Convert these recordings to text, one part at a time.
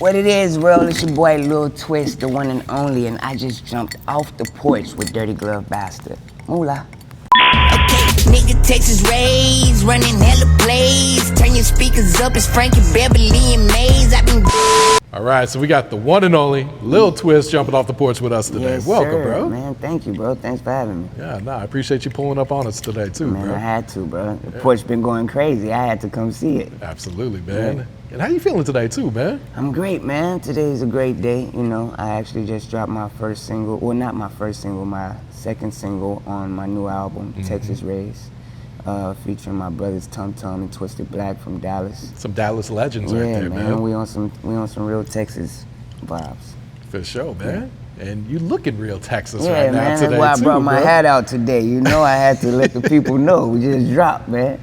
What it is, world, it's your boy Lil Twist, the one and only, and I just jumped off the porch with Dirty Glove Bastard. Moolah. Okay, nigga, Texas Rays, running hella plays. Turn your speakers up, it's Frankie Beverly and Maze. I've been. All right, so we got the one and only Lil Twist jumping off the porch with us today. Yes, Welcome, sir, bro. Man, thank you, bro. Thanks for having me. Yeah, I appreciate you pulling up on us today, too, Man, bro. I had to, bro. The porch been going crazy. I had to come see it. Absolutely, man. Yeah. And how you feeling today, too, man? I'm great, man. Today's a great day. You know, I actually just dropped my first single. Well, not my first single, my second single on my new album, Texas Rays, featuring my brothers Tum Tum and Twisted Black from Dallas. Some Dallas legends Yeah, right there, man. We on some real Texas vibes. For sure, man. And you looking real Texas Yeah, right now man. today, That's why I too, brought my bro. hat out today. You know, I had to let the people know. We just dropped, man.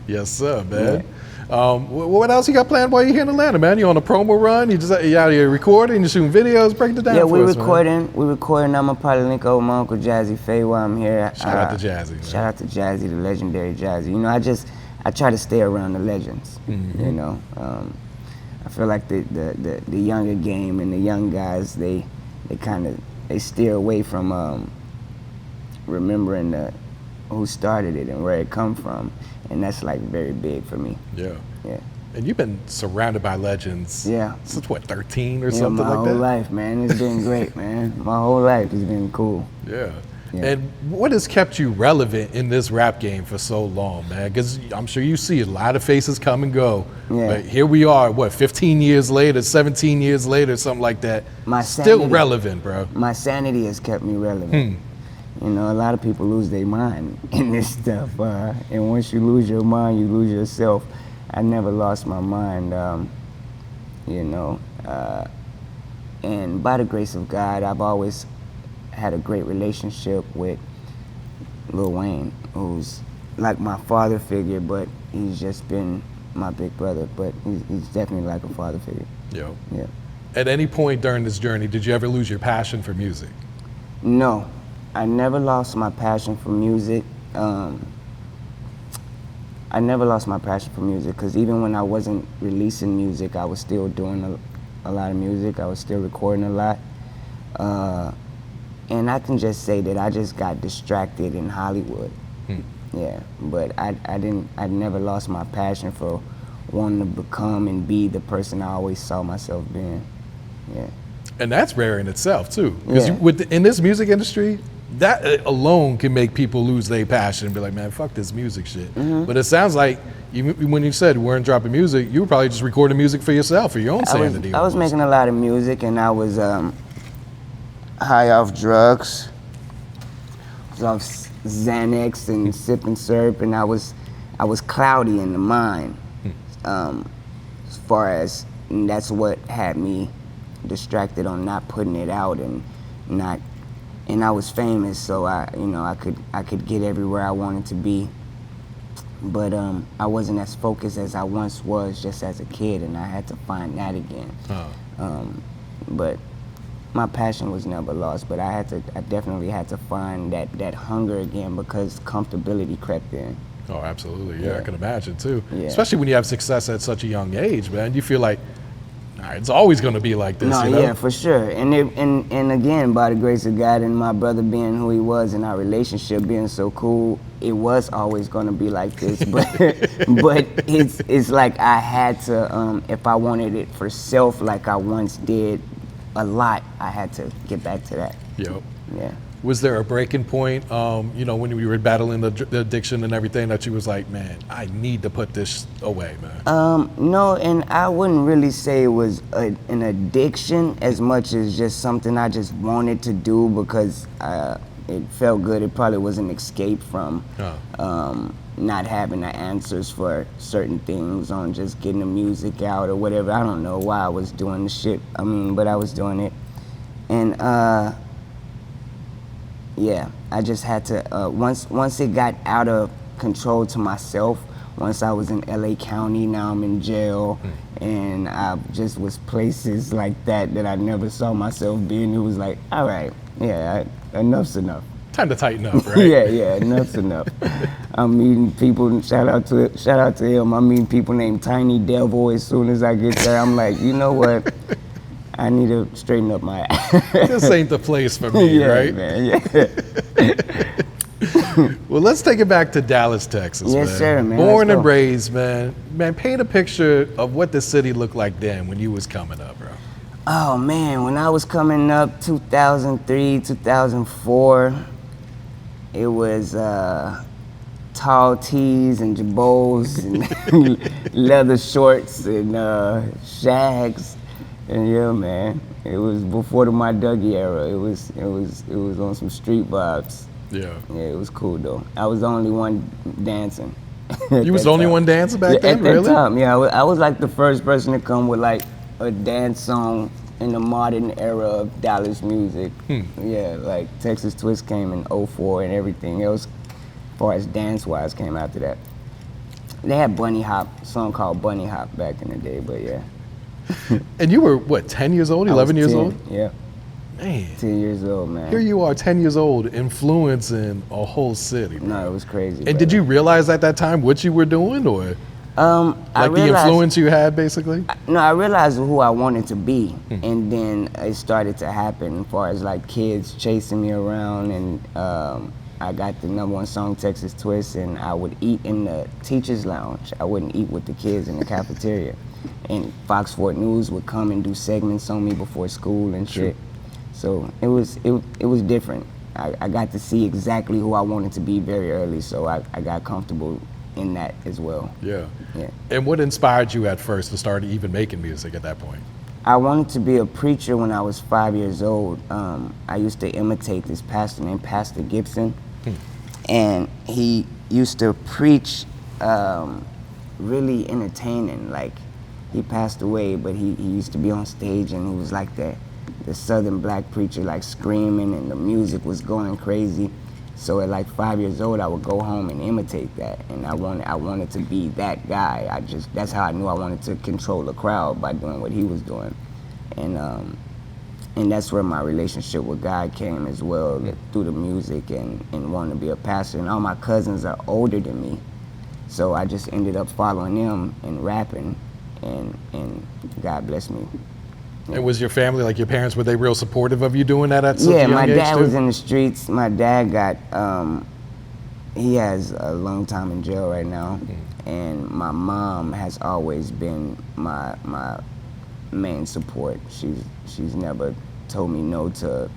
Yes, sir, man. What else you got planned while you're here in Atlanta, man? You on a promo run? You out here recording? You shooting videos? Break it down Yeah, for we us, recording. We recording. I'm gonna probably link up with my Uncle Jazzy Faye while I'm here. Shout out to Jazzy, man. Shout out to Jazzy, the legendary Jazzy. You know, I try to stay around the legends. You know, I feel like the younger game and the young guys, they steer away from remembering who started it and where it come from, and that's like very big for me. Yeah. Yeah. And you've been surrounded by legends. Yeah. Since what, 13 or Yeah, something my like whole that? life, man. It's been great, man. My whole life has been cool. Yeah. Yeah. And what has kept you relevant in this rap game for so long, man? Because I'm sure you see a lot of faces come and go. Yeah. But here we are, what, 15 years later, 17 years later, something like that. My Still sanity- relevant, bro. My sanity has kept me relevant. You know, a lot of people lose their mind in this stuff. And once you lose your mind, you lose yourself. I never lost my mind, you know. And by the grace of God, I've always had a great relationship with Lil Wayne, who's like my father figure, but he's just been my big brother. But he's definitely like a father figure. Yo. Yeah. At any point during this journey, did you ever lose your passion for music? No, I never lost my passion for music. I never lost my passion for music because even when I wasn't releasing music, I was still doing a lot of music. I was still recording a lot. And I can just say that I just got distracted in Hollywood. Yeah, but I never lost my passion for wanting to become and be the person I always saw myself being. Yeah. And that's rare in itself, too. Because Yeah. in this music industry, that alone can make people lose their passion and be like, man, fuck this music shit. But it sounds like when you said you weren't dropping music, you were probably just recording music for yourself, for your own sanity. I was making a lot of music, and I was high off drugs, I was off Xanax and sipping syrup, and I was cloudy in the mind. As far as, and that's what had me distracted on not putting it out and I was famous, so I could get everywhere I wanted to be, but I wasn't as focused as I once was just as a kid, and I had to find that again. But my passion was never lost, but I definitely had to find that hunger again because comfortability crept in. Oh, absolutely. Yeah, I can imagine too. Yeah. Especially when you have success at such a young age, man. You feel like, all right, it's always going to be like this. No, you know? yeah, for sure. And again, by the grace of God and my brother being who he was and our relationship being so cool, it was always going to be like this. But but it's like I had to, if I wanted it for self like I once did a lot, I had to get back to that. Yep. Yeah. Was there a breaking point, you know, when you were battling the addiction and everything that you was like, man, I need to put this away, man? No, and I wouldn't really say it was an addiction as much as just something I just wanted to do because it felt good. It probably was an escape from not having the answers for certain things, on just getting the music out or whatever. I don't know why I was doing the shit. But I was doing it. And yeah, I just had to, once it got out of control to myself, once I was in LA County, now I'm in jail, and I just was places like that I never saw myself being. It was like, all right, yeah, enough's enough. Time to tighten up, right? yeah, enough's enough. I'm meeting people, shout out to him, I'm meeting people named Tiny Devil as soon as I get there. I'm like, you know what? I need to straighten up my This ain't the place for me, yeah, right? man, yeah. Well, let's take it back to Dallas, Texas, Yes, man. sir, man. Born Let's and go. raised, man. Man, paint a picture of what the city looked like then when you was coming up, bro. Oh man, when I was coming up, 2003, 2004, it was tall tees and jabots and leather shorts and shags, and yeah, man, it was before the My Dougie era. It was on some street vibes. Yeah. Yeah, it was cool though. I was the only one dancing. You was the only one dancing back then, at really? that time, yeah, I was like the first person to come with like a dance song in the modern era of Dallas music. Yeah, like Texas Twist came in '04 and everything else, as far as dance-wise, came after that. They had Bunny Hop, a song called Bunny Hop back in the day, but yeah. And you were, what, 10 years old, I was 11 years 10, old? Yeah, Man, 10 years old, man. here you are, 10 years old, influencing a whole city. Bro. No, it was crazy. And did you realize at that time what you were doing, or I like the realized, influence you had, basically? No, I realized who I wanted to be, and then it started to happen as far as like kids chasing me around, and I got the #1 song, Texas Twist, and I would eat in the teacher's lounge. I wouldn't eat with the kids in the cafeteria. And Fox 4 News would come and do segments on me before school and shit. So it was different. I got to see exactly who I wanted to be very early, so I got comfortable in that as well. Yeah. Yeah. And what inspired you at first to start even making music at that point? I wanted to be a preacher when I was 5 years old. I used to imitate this pastor named Pastor Gibson, and he used to preach really entertaining. Like, he passed away, but he used to be on stage, and he was like the Southern black preacher, like screaming, and the music was going crazy. So at like 5 years old, I would go home and imitate that, and I wanted to be that guy. That's how I knew I wanted to control the crowd, by doing what he was doing, and that's where my relationship with God came as well, through the music and wanting to be a pastor. And all my cousins are older than me, so I just ended up following them and rapping, and God bless me. And was your family, like your parents, were they real supportive of you doing that at such a Yeah, young my age dad too? was in the streets. My dad got, he has a long time in jail right now, and my mom has always been my main support. She's never told me no to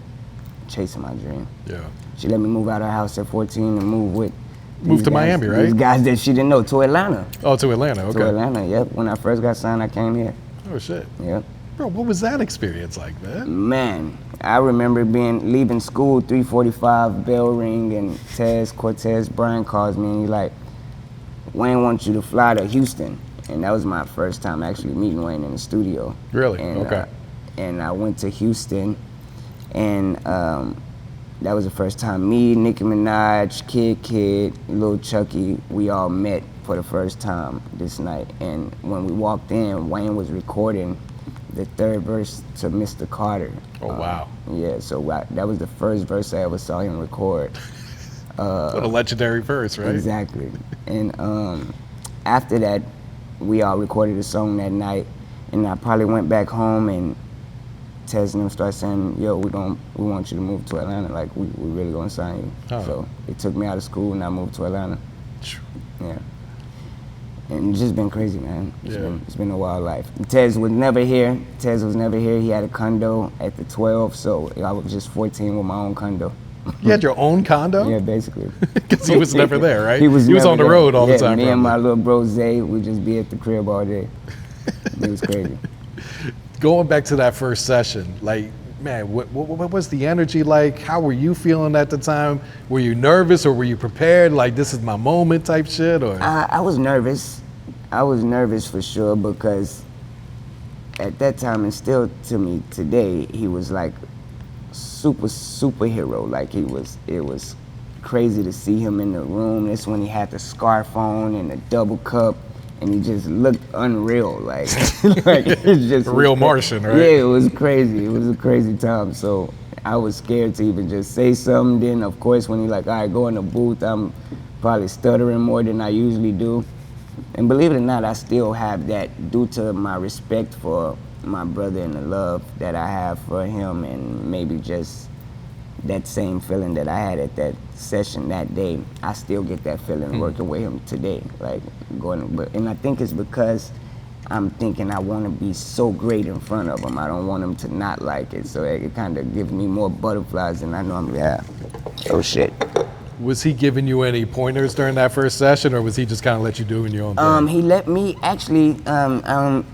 chasing my dream. Yeah. She let me move out of her house at 14 and move with Moved to these guys- Miami, right? These guys that she didn't know, to Atlanta. Oh, to Atlanta, okay. To Atlanta, yep. When I first got signed, I came here. Oh, shit. Yep. Bro, what was that experience like, man? Man, I remember leaving school, 3:45, bell ring, and Cortez Bryant calls me, and he's like, Wayne wants you to fly to Houston. And that was my first time actually meeting Wayne in the studio. Really? And, Okay. And I went to Houston, and that was the first time me, Nicki Minaj, Kid, Lil Chucky, we all met for the first time this night. And when we walked in, Wayne was recording the third verse to Mr. Carter. Oh, wow. Yeah, so that was the first verse I ever saw him record. What a legendary verse, right? Exactly. And after that, we all recorded a song that night, and I probably went back home, and Tez and them started saying, yo, we want you to move to Atlanta, like we really gonna sign you. Oh. So they took me out of school, and I moved to Atlanta. Yeah. And it's just been crazy, man. It's been a wild life. Tez was never here. He had a condo at the 12, so I was just 14 with my own condo. You had your own condo? Yeah, basically. Because he was never there, right? He was on never the there. road all the Yeah, time. me and my probably. little bro Zay would just be at the crib all day. It was crazy. Going back to that first session, like, man, what was the energy like? How were you feeling at the time? Were you nervous, or were you prepared? Like, this is my moment type shit, or? I was nervous. I was nervous for sure, because at that time, and still to me today, he was like superhero. Like, it was crazy to see him in the room. That's when he had the scarf on and the double cup, and he just looked unreal. Like, it's just A real Martian, right? Yeah, it was crazy. It was a crazy time. So I was scared to even just say something. Then, of course, when he like, all right, go in the booth, I'm probably stuttering more than I usually do. And believe it or not, I still have that due to my respect for my brother and the love that I have for him, and maybe just that same feeling that I had at that session that day, I still get that feeling working with him today. Like and I think it's because I'm thinking I want to be so great in front of him. I don't want him to not like it. So it kind of gives me more butterflies than I normally have. Oh shit. Was he giving you any pointers during that first session, or was he just kind of let you do your own thing? He let me actually,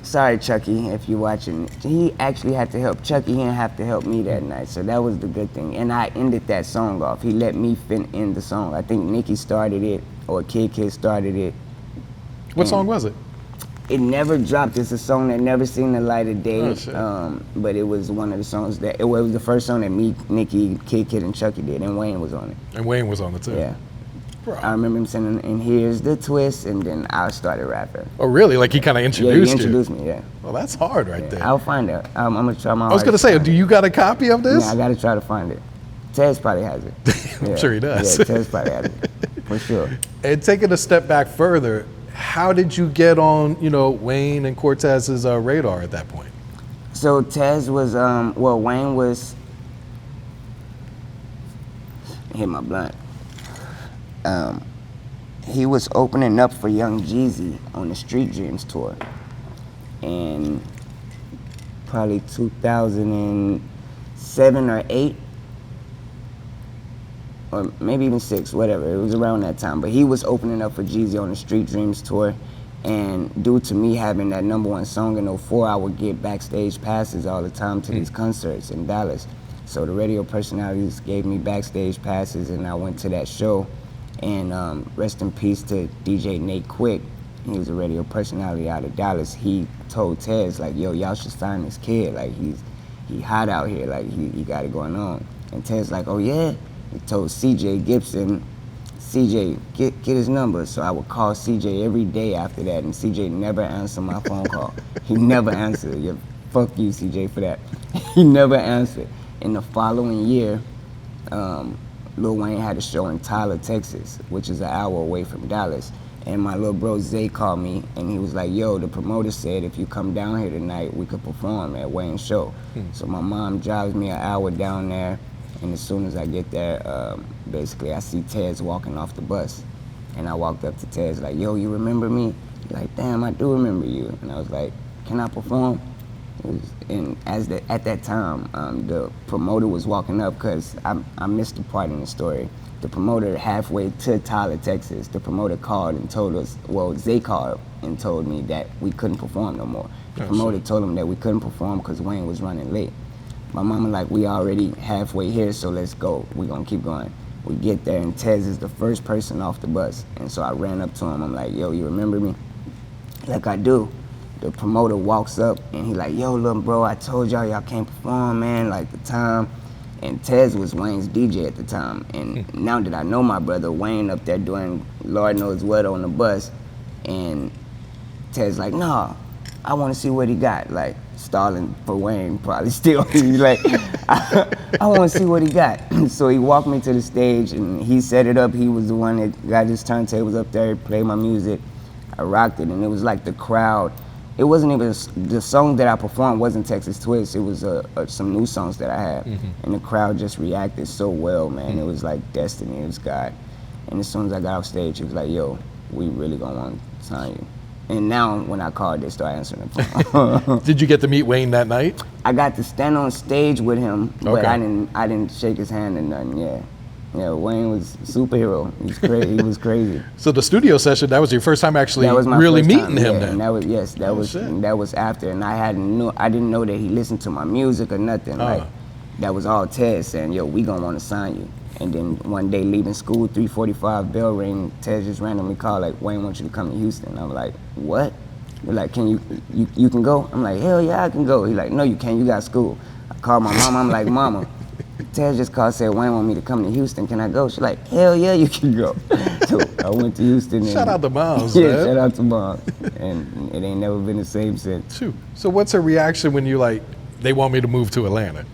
sorry Chucky, if you're watching, he actually had to help Chucky, he didn't have to help me that night, so that was the good thing. And I ended that song off. He let me end the song. I think Nicki started it, or Kid started it. What song was it? It never dropped. It's a song that never seen the light of day. Oh, shit. But it was one of the songs that, it was the first song that me, Nicki, Kid, and Chucky did, and Wayne was on it. And Wayne was on it too? Yeah. Bro. I remember him saying, and here's the twist, and then I started rapping. Oh really? Like he kind of introduced you? Yeah, he introduced me, yeah. Well, that's hard right there. I'll find it. I'm gonna try my I was gonna say, do you got a copy of this? Yeah, I gotta try to find it. Tez probably has it. I'm sure he does. Yeah, Tez probably has it, for sure. And taking a step back further, how did you get on, Wayne and Cortez's radar at that point? So Tez was, Wayne was, hit my blunt. He was opening up for Young Jeezy on the Street Dreams tour. And probably 2007 or 8, or maybe even 6, whatever. It was around that time. But he was opening up for Jeezy on the Street Dreams tour. And due to me having that #1 song in 04, I would get backstage passes all the time to these concerts in Dallas. So the radio personalities gave me backstage passes, and I went to that show. And rest in peace to DJ Nate Quick. He was a radio personality out of Dallas. He told Tez, like, yo, y'all should sign this kid. Like, he hot out here. Like, he got it going on. And Tez like, oh yeah? He told CJ Gibson, CJ, get his number. So I would call CJ every day after that, and CJ never answered my phone call. He never answered. Yeah, fuck you, CJ, for that. He never answered. In the following year, Lil Wayne had a show in Tyler, Texas, which is an hour away from Dallas. And my little bro Zay called me, and he was like, yo, the promoter said if you come down here tonight, we could perform at Wayne's show. So my mom drives me an hour down there, and as soon as I get there, basically I see Tez walking off the bus. And I walked up to Tez like, yo, you remember me? He's like, damn, I do remember you. And I was like, can I perform? And at that time, the promoter was walking up, because I missed a part in the story. The promoter, halfway to Tyler, Texas, the promoter called and told us, Zay called and told me that we couldn't perform no more. The promoter told him that we couldn't perform because Wayne was running late. My mama like, we already halfway here, so let's go. We're gonna keep going. We get there, and Tez is the first person off the bus. And so I ran up to him, I'm like, yo, you remember me? Like, I do. The promoter walks up, and he like, yo, little bro, I told y'all can't perform, man, like the time. And Tez was Wayne's DJ at the time. And now that I know my brother, Wayne up there doing Lord knows what on the bus, and Tez like, nah, I want to see what he got. Like, stalling for Wayne probably still. He's like, I want to see what he got. So he walked me to the stage, and he set it up. He was the one that got his turntables up there, played my music. I rocked it, and it was like the crowd. It wasn't even, the song that I performed wasn't Texas Twist. It was some new songs that I had. And the crowd just reacted so well, man. It was like destiny, it was God. And as soon as I got off stage, he was like, yo, we really gonna want to sign you. And now when I called, they start answering the phone. Did you get to meet Wayne that night? I got to stand on stage with him, but Okay. I didn't shake his hand or nothing, yeah. Yeah, Wayne was a superhero. He was crazy. He was crazy. So the studio session, that was your first time actually That was my really first meeting time, him yeah, then? And that was after, and I didn't know that he listened to my music or nothing. Like, that was all Tez saying, yo, we gonna want to sign you. And then one day leaving school, 3:45 bell ring, Tez just randomly called like, Wayne wants you to come to Houston. I'm like, what? They're like, can you can go? I'm like, hell yeah, I can go. He's like, no, you can't, you got school. I called my mama, I'm like, mama, Tez just called, said Wayne want me to come to Houston, can I go? She's like, hell yeah, you can go. So I went to Houston. Shout out to Moms, yeah, man. shout out to Moms. And it ain't never been the same since. Shoot. So what's her reaction when you like, they want me to move to Atlanta?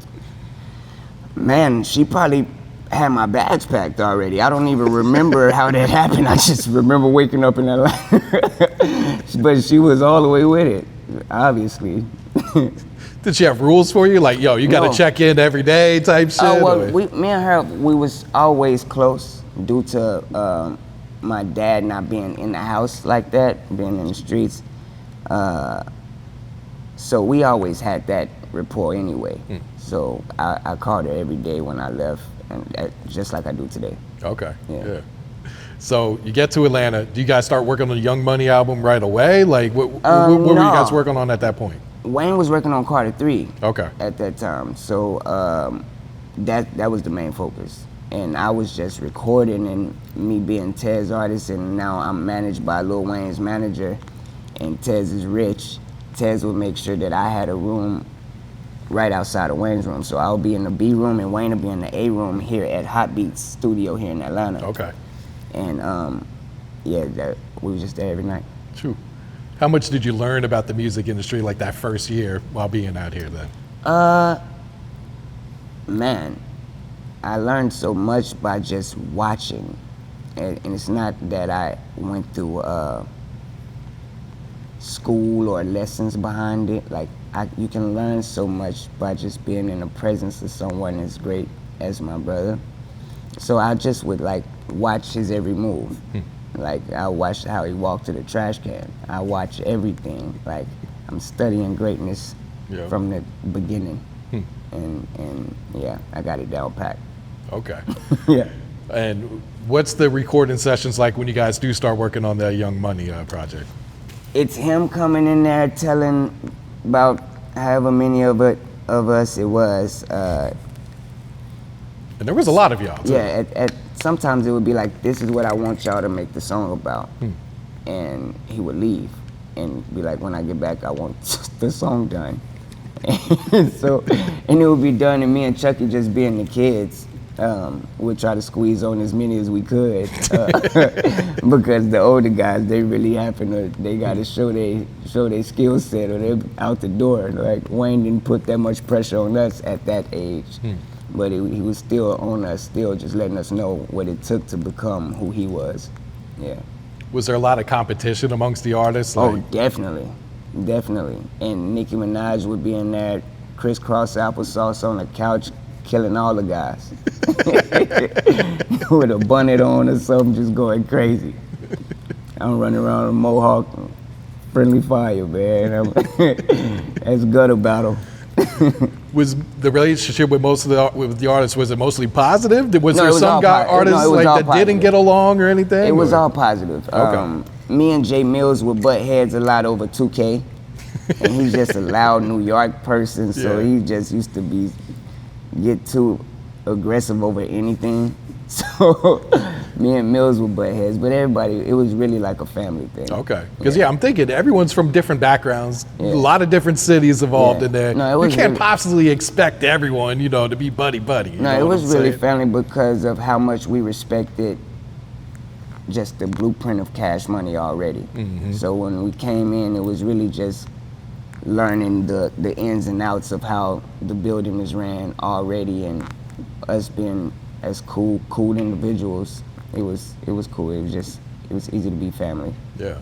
Man, she probably had my bags packed already. I don't even remember how that happened. I just remember waking up in Atlanta. But she was all the way with it, obviously. Did she have rules for you? Like, yo, you got to No. check in every day type shit? Oh, well, or- me and her, we was always close due to my dad not being in the house like that, being in the streets. So we always had that rapport anyway. So I called her every day when I left, and just like I do today. Okay. Yeah. Yeah. So you get to Atlanta. Do you guys start working on the Young Money album right away? Like, what were you guys No. working on at that point? Wayne was working on Carter 3 Okay. at that time, so that was the main focus. And I was just recording, and me being Tez's artist, and now I'm managed by Lil Wayne's manager, and Tez is rich. Tez would make sure that I had a room right outside of Wayne's room, so I'll be in the B room and Wayne will be in the A room here at Hot Beats Studio here in Atlanta. Okay. And we were just there every night. True. How much did you learn about the music industry like that first year while being out here then? Man, I learned so much by just watching. And it's not that I went through school or lessons behind it. Like, you can learn so much by just being in the presence of someone as great as my brother. So I just would like watch his every move. Like, I watched how he walked to the trash can. I watch everything. Like, I'm studying greatness Yeah. from the beginning. And yeah, I got it down packed. Okay. Yeah. And what's the recording sessions like when you guys do start working on that Young Money project? It's him coming in there telling about however many of us it was. And there was a lot of y'all, too. Yeah, at sometimes it would be like, this is what I want y'all to make the song about. And he would leave and be like, when I get back, I want the song done. And it would be done, and me and Chucky just being the kids, we'd try to squeeze on as many as we could. Because the older guys, they really they gotta show their skill set or they're out the door. Like, Wayne didn't put that much pressure on us at that age. But he was still on us, still just letting us know what it took to become who he was. Yeah. Was there a lot of competition amongst the artists? Oh, Like, definitely. And Nicki Minaj would be in there, crisscross applesauce on the couch, killing all the guys. With a bonnet on or something, just going crazy. I'm running around with a mohawk, friendly fire, man. That's gutter battle. was the relationship with with the artists, was it mostly positive? Was No, it there was some all guy po- no, artists it was like all that didn't positive. get along or anything? It was or- all positive. Okay. Me and Jay Mills would butt heads a lot over 2K. And he's just a loud New York person, so Yeah. he just used to get too aggressive over anything. So me and Mills would butt heads, but everybody, it was really like a family thing. Okay. Because, I'm thinking everyone's from different backgrounds, Yeah. a lot of different cities involved Yeah. in there. No, it you was can't really- possibly expect everyone, to be buddy-buddy. you No, know it what was I'm really saying? family because of how much we respected just the blueprint of Cash Money already. So when we came in, it was really just learning the ins and outs of how the building is ran already, and us being as cool individuals. It was cool. It was easy to be family. Yeah.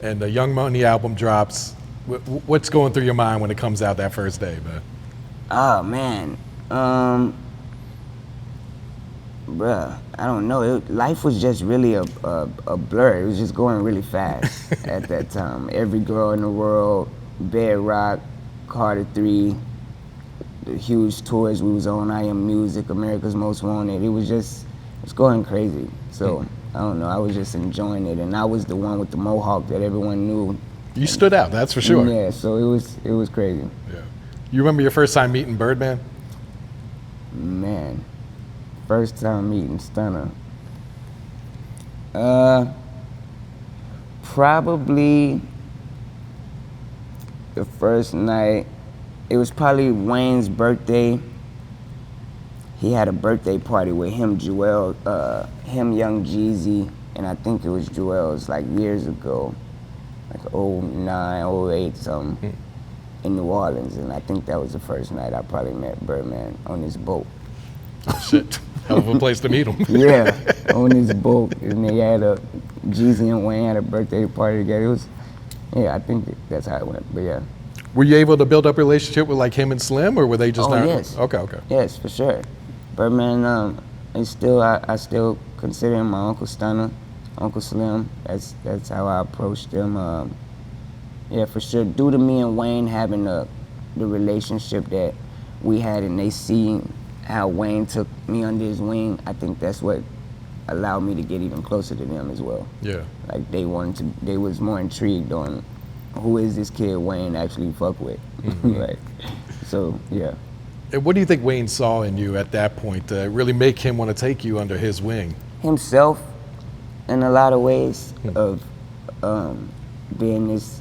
And the Young Money album drops. What's going through your mind when it comes out that first day, man? Oh man, bruh, I don't know. Life was just really a blur. It was just going really fast at that time. Every girl in the world, Bedrock, Carter 3, the huge tours we was on, I Am Music, America's Most Wanted. It's going crazy. So I don't know. I was just enjoying it, and I was the one with the mohawk that everyone knew. You stood out, that's for sure. Yeah. So it was crazy. Yeah. You remember your first time meeting Birdman? Man, first time meeting Stunner. Probably the first night. It was probably Wayne's birthday. He had a birthday party with him, Joel, him, Young Jeezy, and I think it was Joel's like years ago, like 09, 08 something, in New Orleans, and I think that was the first night I probably met Birdman on his boat. Shit. Hell of a place to meet him. Yeah, on his boat, and they had Jeezy and Wayne had a birthday party together. I think that's how it went, but yeah. Were you able to build up a relationship with like him and Slim, or were they just not? Yes. Okay. Yes, for sure. Birdman is still, I still consider him my Uncle Stunner, Uncle Slim. That's how I approached him. Yeah, for sure. Due to me and Wayne having the relationship that we had, and they see how Wayne took me under his wing, I think that's what allowed me to get even closer to them as well. Yeah. Like they was more intrigued on who is this kid Wayne actually fuck with. Like, so yeah. And what do you think Wayne saw in you at that point to really make him want to take you under his wing? Himself, in a lot of ways, of being this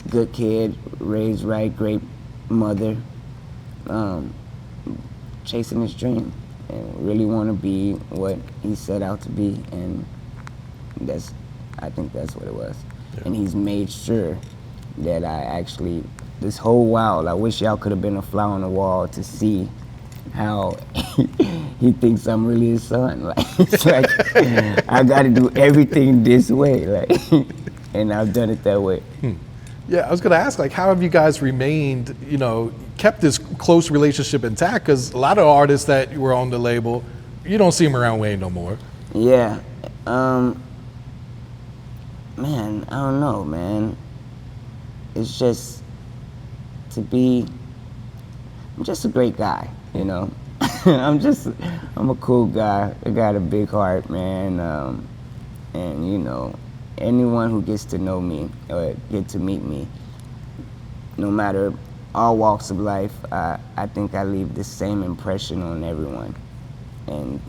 good kid, raised right, great mother, chasing his dream, and really want to be what he set out to be, and I think that's what it was. Yeah. And he's made sure that I actually, this whole while, I wish y'all could have been a fly on the wall to see how he thinks I'm really his son. Like, it's like, I gotta do everything this way, like, and I've done it that way. Yeah, I was gonna ask, like, how have you guys remained, kept this close relationship intact? Because a lot of artists that were on the label, you don't see them around Wayne no more. Yeah, man, I don't know, man. It's just I'm just a great guy, I'm a cool guy. I got a big heart, man. And anyone who gets to know me or get to meet me, no matter all walks of life, I think I leave the same impression on everyone. And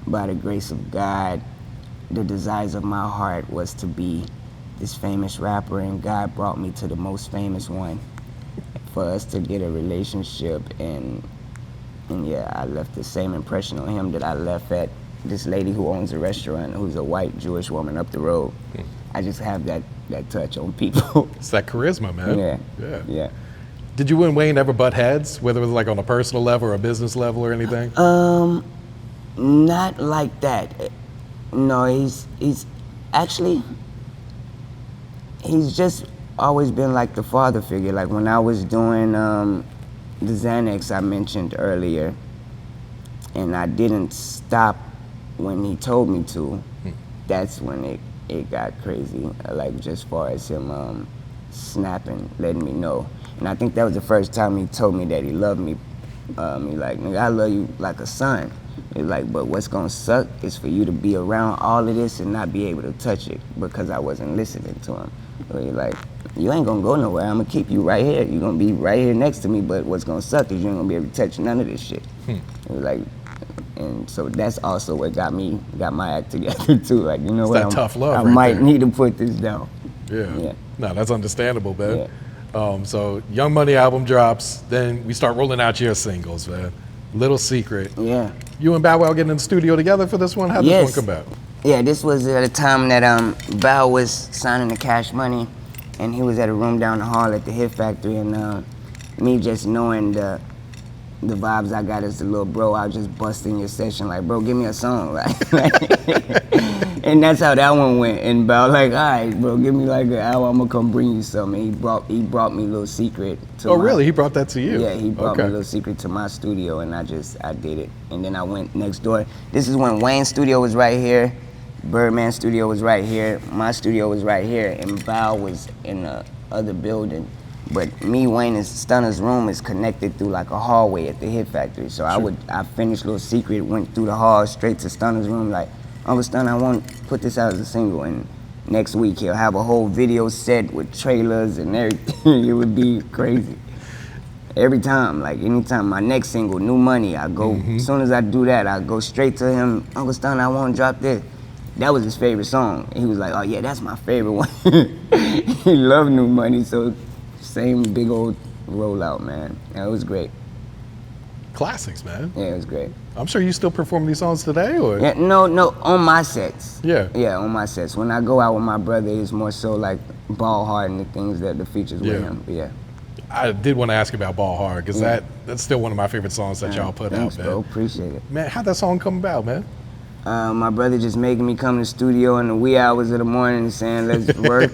by the grace of God, the desires of my heart was to be this famous rapper, and God brought me to the most famous one for us to get a relationship. And yeah, I left the same impression on him that I left at this lady who owns a restaurant, who's a white Jewish woman up the road. I just have that touch on people. It's that charisma, man. Yeah. Did you and Wayne ever butt heads, whether it was like on a personal level or a business level or anything? Not like that. No, he's just always been like the father figure. Like when I was doing the Xanax I mentioned earlier, and I didn't stop when he told me to, that's when it got crazy. Like just far as him snapping, letting me know. And I think that was the first time he told me that he loved me. He like, nigga, I love you like a son. He's like, but what's gonna suck is for you to be around all of this and not be able to touch it because I wasn't listening to him. So he's like, you ain't gonna go nowhere. I'm gonna keep you right here. You're gonna be right here next to me, but what's gonna suck is you ain't gonna be able to touch none of this shit. He was like, and so that's also what got my act together too. Like, you know it's what? that tough love. I right might there. need to put this down. Yeah. No, that's understandable, man. Yeah. So Young Money album drops, then we start rolling out your singles, man. Little Secret. Yeah. You and Bow Wow getting in the studio together for this one? How'd this one come out? Yeah, this was at a time that Bow was signing the Cash Money, and he was at a room down the hall at the Hit Factory, and me just knowing the vibes I got as a little bro, I was just busting your session like, bro, give me a song, and that's how that one went. And Bow like, all right, bro, give me like an hour, I'm gonna come bring you something. He brought me Little Secret. Really? He brought that to you? Yeah, he brought me Little Secret to my studio, and I did it. And then I went next door. This is when Wayne's studio was right here, Birdman's studio was right here, my studio was right here, and Bow was in the other building. But me, Wayne, and Stunner's room is connected through like a hallway at the Hit Factory. So I finished Little Secret, went through the hall straight to Stunner's room, like, Uncle Stunner, I want to put this out as a single, and next week he'll have a whole video set with trailers and everything. It would be crazy. Every time, like anytime, my next single, New Money, I go, as soon as I do that, I go straight to him, Uncle Stunner, I want to drop this. That was his favorite song. And he was like, oh yeah, that's my favorite one. He loved New Money, so same big old rollout, man. Yeah, it was great. Classics, man. Yeah, it was great. I'm sure you still perform these songs today, or? Yeah, no, on my sets. Yeah. Yeah, on my sets. When I go out with my brother, it's more so like Ball Hard and the things that the features with him. But yeah. I did want to ask you about Ball Hard, because that's still one of my favorite songs that y'all put Thanks, out, man. Bro, appreciate it. Man, how'd that song come about, man? My brother just making me come to the studio in the wee hours of the morning and saying, let's work.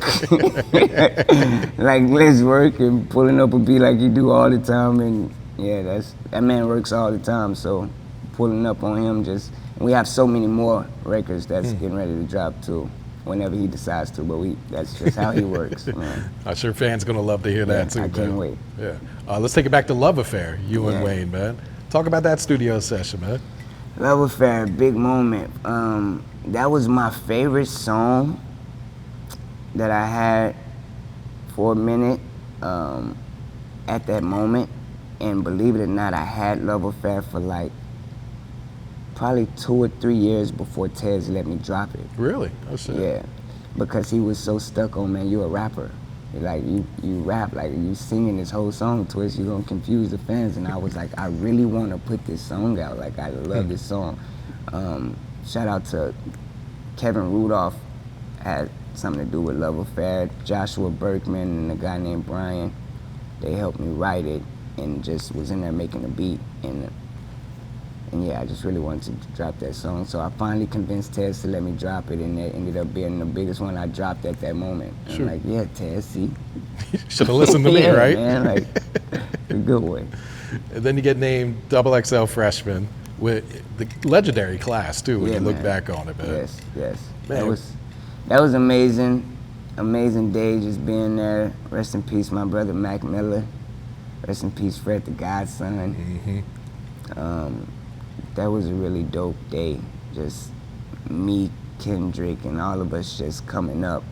Like, let's work, and pulling up a beat like you do all the time. And yeah, that man works all the time. So pulling up on him and we have so many more records that's getting ready to drop too, whenever he decides to, but that's just how he works, man. I'm sure fans gonna love to hear that too, I can't wait. Yeah. Let's take it back to Love Affair, you and Wayne, man. Talk about that studio session, man. Love Affair, big moment. That was my favorite song that I had for a minute at that moment. And believe it or not, I had Love Affair for like probably 2 or 3 years before Tez let me drop it. Really? Oh shit. Yeah, because he was so stuck on, man, you a rapper. Like, you rap, like, you singing this whole song, Twist, you're gonna confuse the fans. And I was like, I really wanna put this song out. Like, I love this song. Shout out to Kevin Rudolph, had something to do with Love Affair. Joshua Berkman and a guy named Brian, they helped me write it and just was in there making the beat. And yeah, I just really wanted to drop that song. So I finally convinced Tez to let me drop it, and it ended up being the biggest one I dropped at that moment. Sure. I'm like, yeah, Tez, see? Should have listened to me, yeah, right? Man, like, a good way. And then you get named XXL Freshman with the legendary class too, when you look back on it, man. Yes. Man. That was amazing. Amazing day just being there. Rest in peace, my brother Mac Miller. Rest in peace, Fred the Godson. That was a really dope day. Just me, Kendrick, and all of us just coming up.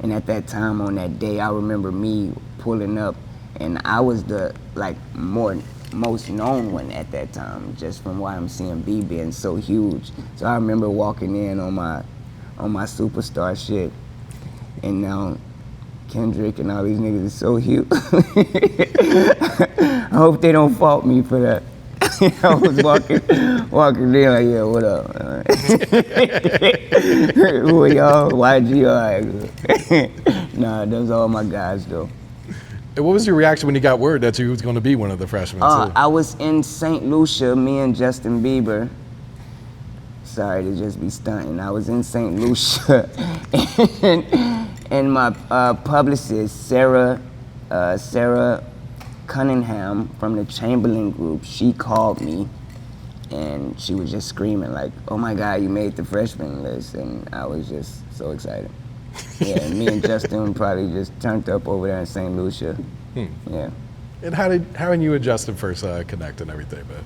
And at that time on that day, I remember me pulling up, and I was the most known one at that time, just from YMCMB being so huge. So I remember walking in on my superstar shit, and now Kendrick and all these niggas is so huge. I hope they don't fault me for that. I was walking in like, yeah, what up? Who are y'all? YG, all right. Nah, those are all my guys, though. And what was your reaction when you got word that you was going to be one of the freshmen? I was in St. Lucia, me and Justin Bieber. Sorry to just be stunting. I was in St. Lucia, and my publicist, Sarah Cunningham from the Chamberlain group, she called me, and she was just screaming like, oh my God, you made the freshman list. And I was just so excited. Yeah, me and Justin probably just turned up over there in St. Lucia. Yeah. And how did you and Justin first connect and everything, man?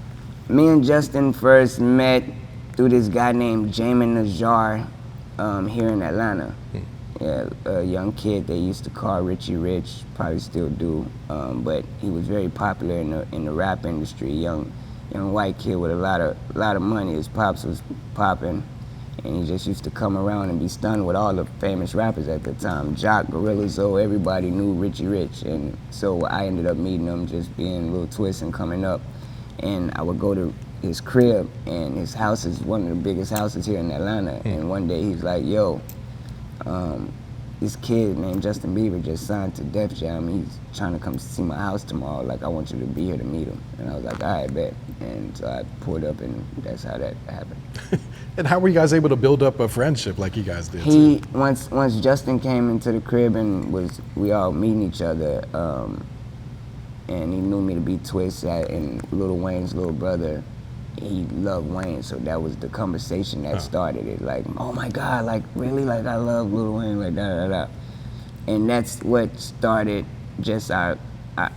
Me and Justin first met through this guy named Jamin Najjar here in Atlanta. Yeah, a young kid they used to call Richie Rich, probably still do, but he was very popular in the rap industry. Young white kid with a lot of money. His pops was popping, and he just used to come around and be stunned with all the famous rappers at the time. Jock, Gorilla Zoe, everybody knew Richie Rich, and so I ended up meeting him, just being Lil Twist and coming up. And I would go to his crib, and his house is one of the biggest houses here in Atlanta. And one day he's like, yo, this kid named Justin Bieber just signed to Def Jam. He's trying to come see my house tomorrow. Like, I want you to be here to meet him. And I was like, all right, bet. And so I pulled up, and that's how that happened. And how were you guys able to build up a friendship like you guys did? Once Justin came into the crib and we all meeting each other, and he knew me to be Twist, and Lil Wayne's little brother, he loved Wayne, so that was the conversation that started it. Like, oh my God, like, really? Like, I love Lil Wayne, like, da. And that's what started just our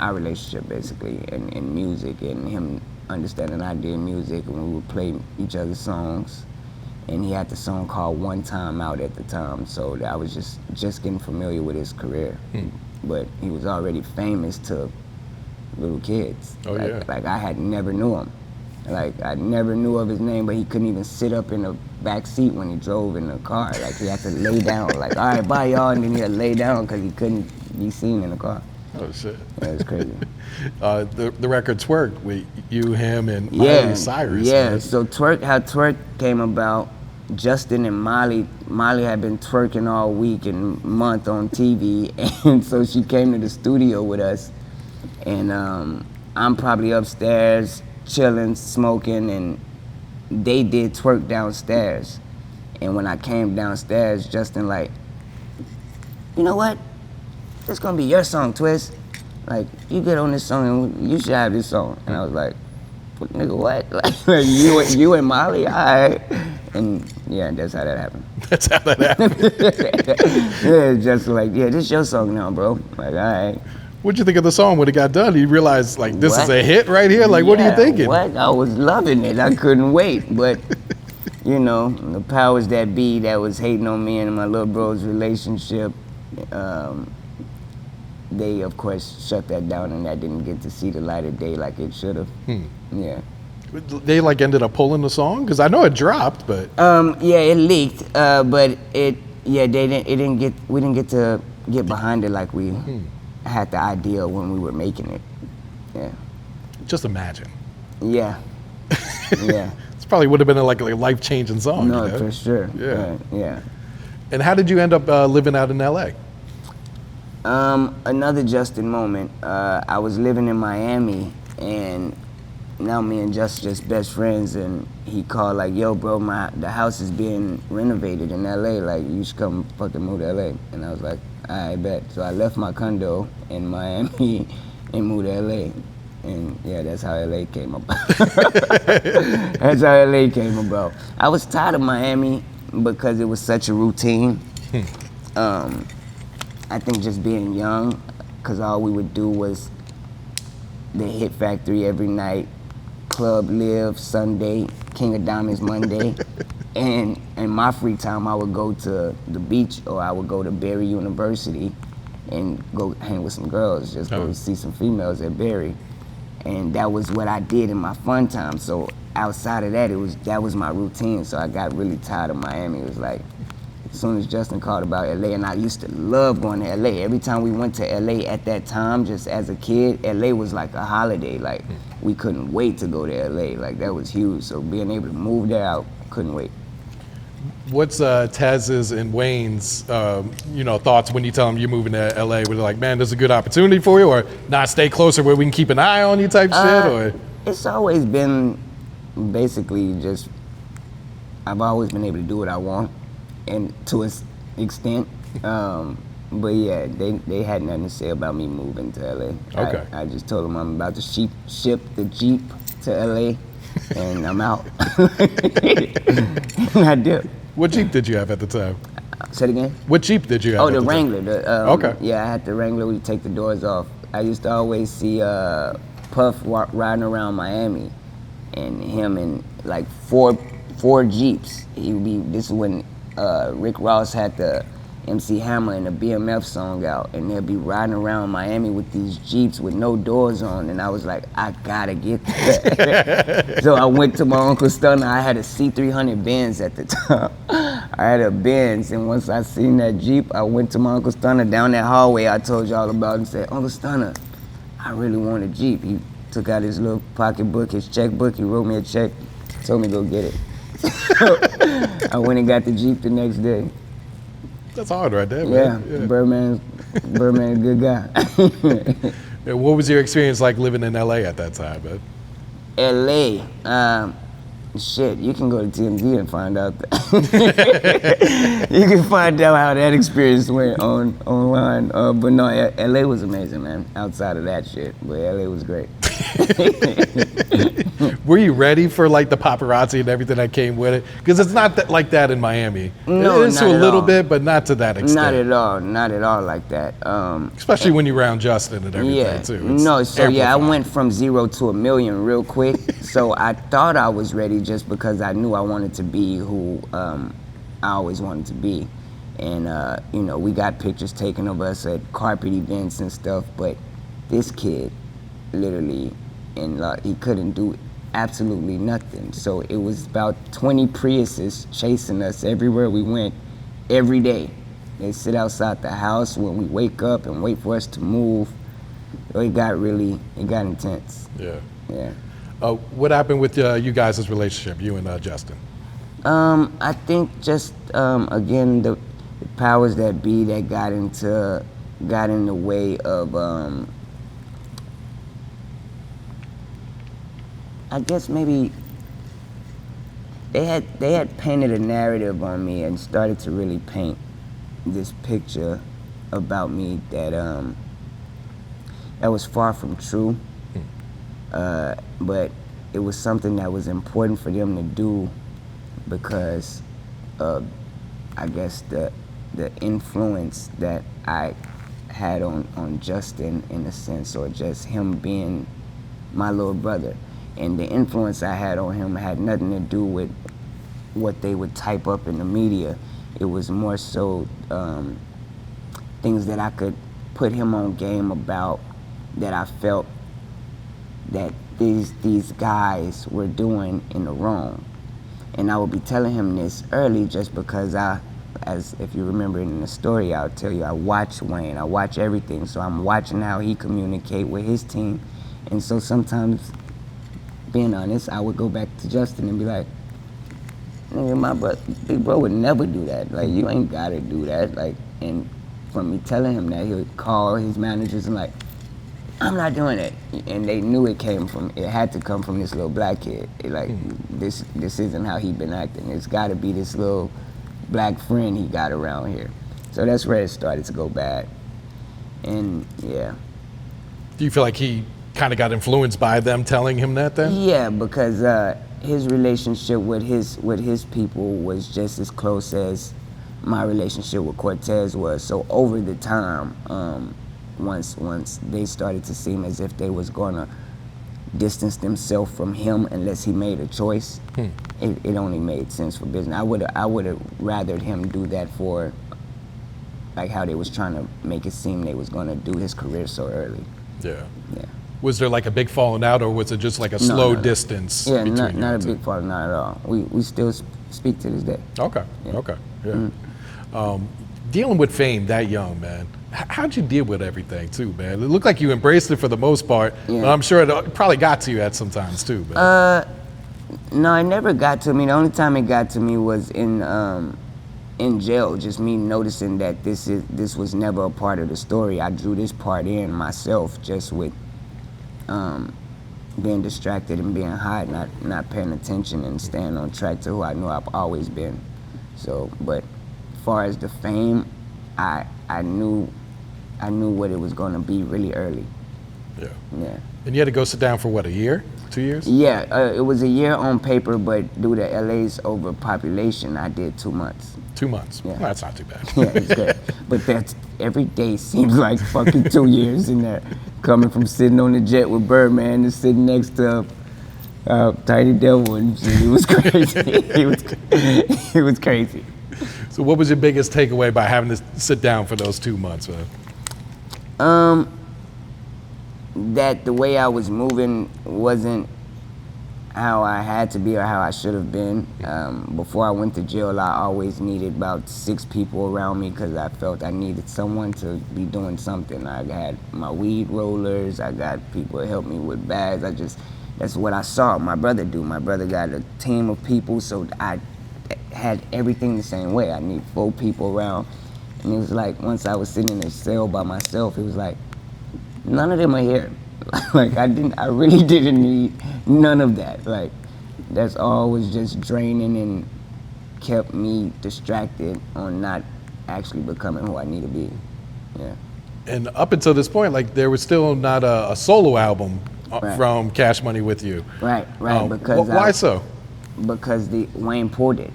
relationship, basically, in music, and him understanding I did music, and we would play each other's songs. And he had the song called One Time out at the time, so I was just getting familiar with his career. But he was already famous to little kids. Oh, yeah. Like, I had never knew him. Like, I never knew of his name, but he couldn't even sit up in the back seat when he drove in the car. Like, he had to lay down. Like, all right, bye, y'all, and then he had to lay down because he couldn't be seen in the car. Oh, shit. Yeah, it was crazy. The record Twerk with you, him, and Miley Cyrus. Yeah, man. so how Twerk came about, Justin and Miley had been twerking all week and month on TV, and so she came to the studio with us, and I'm probably upstairs chilling, smoking, and they did Twerk downstairs. And when I came downstairs, Justin like, you know what? This gonna be your song, Twist. Like, you get on this song and you should have this song. And I was like, nigga, what? Like you and Molly, all right. And yeah, that's how that happened. That's how that happened. Yeah, just like, yeah, this your song now, bro. Like, all right. What'd you think of the song when it got done? You realized, like, this is What? a hit right here? Like, what are you Yeah, thinking? What? I was loving it. I couldn't wait. But, you know, the powers that be that was hating on me and my little bro's relationship, they, of course, shut that down, and that didn't get to see the light of day like it should have. Yeah. They, like, ended up pulling the song? Because I know it dropped, but... Yeah, it leaked, but we didn't get to get behind it like we had the idea when we were making it. Yeah. Just imagine. Yeah. Yeah. This probably would have been a life-changing song. No, you know? for sure. Yeah. Yeah. And how did you end up living out in L.A.? Another Justin moment. I was living in Miami, and now me and Justin just best friends, and he called like, yo, bro, the house is being renovated in LA, like, you should come fucking move to LA. And I was like, I bet. So I left my condo in Miami and moved to LA. And yeah, that's how LA came about. That's how LA came about. I was tired of Miami because it was such a routine. I think just being young, because all we would do was the Hit Factory every night, Club Live Sunday, King of Diamonds Monday. And in my free time, I would go to the beach, or I would go to Berry University and go hang with some girls, just go see some females at Berry. And that was what I did in my fun time. So outside of that, that was my routine. So I got really tired of Miami. It was like, as soon as Justin called about LA, and I used to love going to LA. Every time we went to LA at that time, just as a kid, LA was like a holiday. Like, we couldn't wait to go to LA. Like, that was huge. So being able to move there, I couldn't wait. What's Tez's and Wayne's, thoughts when you tell them you're moving to LA? Were they like, man, this is a good opportunity for you, or not, stay closer where we can keep an eye on you type shit? Or it's always been basically just, I've always been able to do what I want, and to an extent. But yeah, they had nothing to say about me moving to LA. Okay. I just told them I'm about to ship the Jeep to LA, and I'm out. And I did. what Jeep did you have at the time? Say it again? What Jeep did you have? Oh, at the the Wrangler. Time? Okay. Yeah, I had the Wrangler. We take the doors off. I used to always see Puff riding around Miami, and him in like four Jeeps. This is when Rick Ross had the MC Hammer and the BMF song out, and they'll be riding around Miami with these Jeeps with no doors on, and I was like, I gotta get that. So I went to my Uncle Stunner. I had a C300 Benz at the time. I had a Benz, and once I seen that Jeep, I went to my Uncle Stunner down that hallway I told y'all about and said, Uncle Stunner, I really want a Jeep. He took out his little pocketbook, his checkbook, he wrote me a check, told me to go get it. I went and got the Jeep the next day. That's hard right there, Yeah, man. Yeah. Birdman, a good guy. Yeah, what was your experience like living in LA at that time, man? LA, shit, you can go to TMZ and find out. You can find out how that experience went online. But no, LA was amazing, man. Outside of that shit, but LA was great. Were you ready for like the paparazzi and everything that came with it? Because it's not like that in Miami. No, it is not to a at little all. bit, but not to that extent. Not at all like that. Especially when you're around Justin and everything Yeah, too. It's no, so yeah, I amplified. went from 0 to a million real quick. So I thought I was ready just because I knew I wanted to be who I always wanted to be. And, we got pictures taken of us at carpet events and stuff, but this kid, literally, he couldn't do absolutely nothing. So it was about 20 Priuses chasing us everywhere we went, every day. They sit outside the house when we wake up and wait for us to move. It got intense. Yeah. Yeah. What happened with you guys' relationship, you and Justin? I think just again the powers that be that got in the way of I guess maybe they had painted a narrative on me and started to really paint this picture about me that was far from true. But it was something that was important for them to do because of, I guess, the influence that I had on Justin, in a sense, or just him being my little brother. And the influence I had on him had nothing to do with what they would type up in the media. It was more so things that I could put him on game about, that I felt that these guys were doing in the wrong. And I would be telling him this early just because as if you remember in the story, I'll tell you, I watch Wayne, I watch everything. So I'm watching how he communicate with his team. And so sometimes, being honest, I would go back to Justin and be like, nigga, my big bro would never do that. Like, you ain't gotta do that. Like, and from me telling him that, he would call his managers and like, I'm not doing it. And they knew it had to come from this little black kid. This isn't how he been acting. It's gotta be this little black friend he got around here. So that's where it started to go bad. And yeah. Do you feel like he kind of got influenced by them telling him that then? Yeah, because his relationship with his people was just as close as my relationship with Cortez was. So over the time, once they started to seem as if they was gonna distance themselves from him unless he made a choice, it only made sense for business. I would have rathered him do that for, like, how they was trying to make it seem they was gonna do his career so early. Yeah. Yeah. Was there like a big falling out, or was it just like a slow distance? Yeah, between not you a two? big falling out at all. We still speak to this day. Okay. Yeah. Okay. Yeah. Dealing with fame that young, man. How'd you deal with everything too, man? It looked like you embraced it for the most part, Yeah. but I'm sure it probably got to you at some times too, man. No, it never got to me. The only time it got to me was in jail. Just me noticing that this was never a part of the story. I drew this part in myself, just with being distracted and being high, not paying attention and staying on track to who I knew I've always been. So, but as far as the fame, I knew what it was going to be really early. Yeah. Yeah. And you had to go sit down for what, a year? 2 years? Yeah, it was a year on paper, but due to LA's overpopulation, I did 2 months. 2 months. Yeah. Well, that's not too bad. Yeah, it's good. But that's every day seems like fucking 2 years in there. Coming from sitting on the jet with Birdman to sitting next to Tiny Devil and shit. It was crazy. it was crazy. So what was your biggest takeaway by having to sit down for those 2 months, man? That the way I was moving wasn't how I had to be or how I should have been. Before I went to jail, I always needed about 6 people around me because I felt I needed someone to be doing something. I had my weed rollers, I got people to help me with bags. That's what I saw my brother do. My brother got a team of people, so I had everything the same way. I need 4 people around. And it was like, once I was sitting in a cell by myself, it was like, none of them are here. Like, I really didn't need none of that. Like, that's all was just draining and kept me distracted on not actually becoming who I need to be. Yeah. And up until this point, like, there was still not a solo album Right. from Cash Money with you. Right, because why so? Because Wayne pulled it.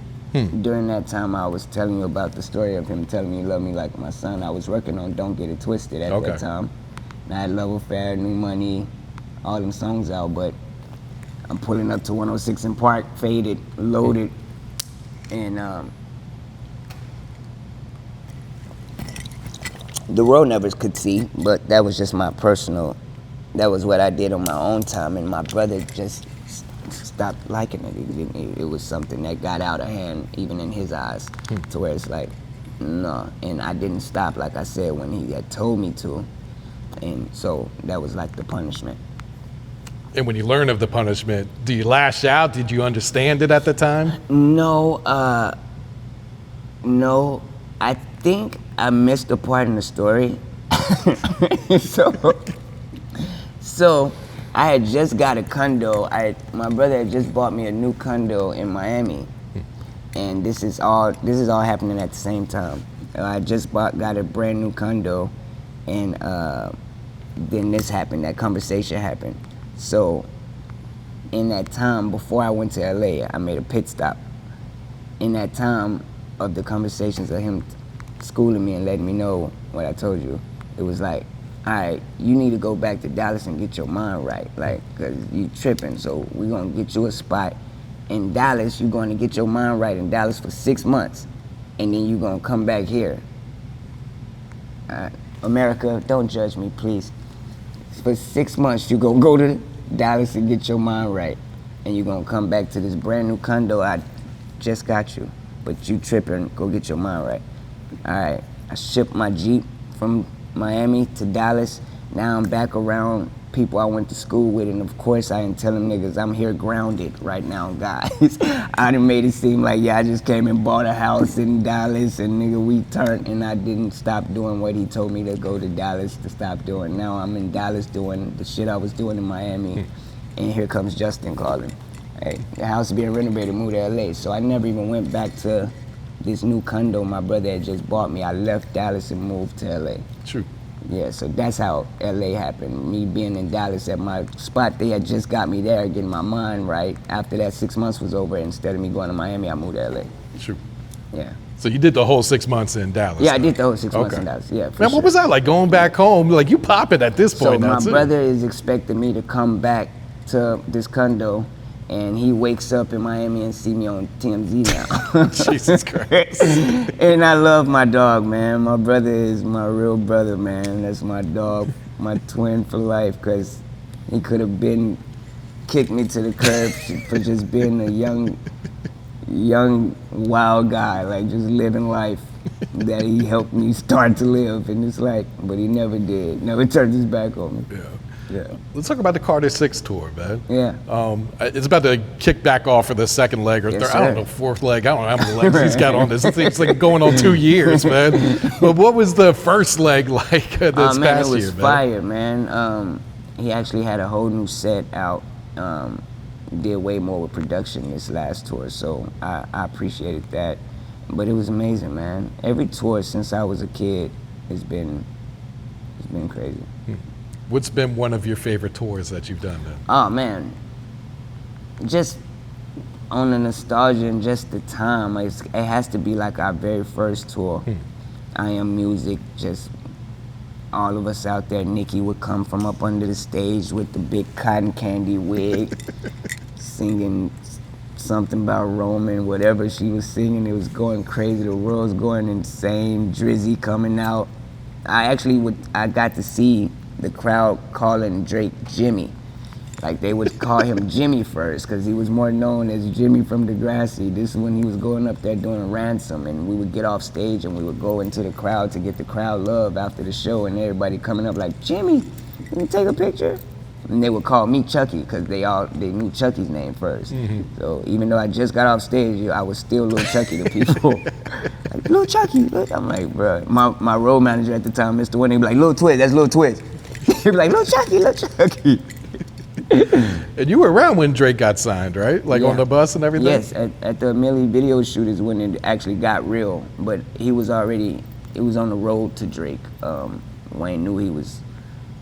During that time, I was telling you about the story of him telling me he loved me like my son. I was working on Don't Get It Twisted at that time. And I had Love Affair, New Money, all them songs out, but I'm pulling up to 106 in Park, faded, loaded, and the world never could see, but that was just my personal, that was what I did on my own time, and my brother just stopped liking it. It was something that got out of hand, even in his eyes, to where it's like, no. And I didn't stop, like I said, when he had told me to. And so that was like the punishment. And when you learn of the punishment, do you lash out? Did you understand it at the time? No, no. I think I missed a part in the story. So I had just got a condo. My brother had just bought me a new condo in Miami, and this is all happening at the same time. I just got a brand new condo, and then this happened. That conversation happened. So, in that time before I went to LA, I made a pit stop. In that time of the conversations of him schooling me and letting me know what I told you, it was like, all right, you need to go back to Dallas and get your mind right, like, cause you tripping. So we're gonna get you a spot in Dallas. You're gonna get your mind right in Dallas for 6 months, and then you're gonna come back here. America, don't judge me, please. For 6 months, you're gonna go to Dallas and get your mind right, and you're gonna come back to this brand new condo I just got you, but you tripping, go get your mind right. All right, I shipped my Jeep from Miami to Dallas. Now I'm back around people I went to school with, and of course I didn't tell them niggas I'm here grounded right now, guys. I done made it seem like, yeah, I just came and bought a house in Dallas, and nigga, we turned, and I didn't stop doing what he told me to go to Dallas to stop doing. Now I'm in Dallas doing the shit I was doing in Miami, and here comes Justin calling. Hey, the house is being renovated, move to LA. So I never even went back to this new condo my brother had just bought me. I left Dallas and moved to LA. True. Yeah, so that's how LA happened. Me being in Dallas at my spot, they had just got me there, getting my mind right. After that 6 months was over, instead of me going to Miami, I moved to LA. True. Yeah. So you did the whole 6 months in Dallas? Yeah, I did the whole 6 months in Dallas. Yeah. Man, what was that like going back home? Like you popping at this point. So my brother is expecting me to come back to this condo, and he wakes up in Miami and see me on TMZ now. Jesus Christ. And I love my dog, man. My brother is my real brother, man. That's my dog, my twin for life, because he could have been kicked me to the curb for just being a young, wild guy, like just living life that he helped me start to live. And it's like, but he never did, never turned his back on me. Yeah. Yeah. Let's talk about the Carter 6 tour, man. Yeah. It's about to kick back off for the second leg or Yes, third, I don't sir. know, fourth leg. I don't know how many legs he's got on this. It's like going on 2 years, man. But what was the first leg like this Man, past it was year, man? fire, man. He actually had a whole new set out. Did way more with production this last tour, so I appreciated that. But it was amazing, man. Every tour since I was a kid has been crazy. What's been one of your favorite tours that you've done then? Oh man, just on the nostalgia and just the time, it has to be like our very first tour. I Am Music, just all of us out there. Nikki would come from up under the stage with the big cotton candy wig, singing something about Roman, whatever she was singing, it was going crazy. The world was going insane. Drizzy coming out. I got to see the crowd calling Drake Jimmy. Like they would call him Jimmy first because he was more known as Jimmy from Degrassi. This is when he was going up there doing Ransom, and we would get off stage and we would go into the crowd to get the crowd love after the show, and everybody coming up like, Jimmy, can you take a picture? And they would call me Chucky because they knew Chucky's name first. So even though I just got off stage, I was still Lil Chucky to people. Like, Lil Chucky, look. I'm like, bro. My road manager at the time, Mr. Wayne, he'd be like, Lil Twist, that's Lil Twist. He'd be like, Lil Chucky, Lil Chucky. And you were around when Drake got signed, right? Like Yeah. on the bus and everything? Yes, at the Millie video shoot is when it actually got real. But it was on the road to Drake. Wayne knew he was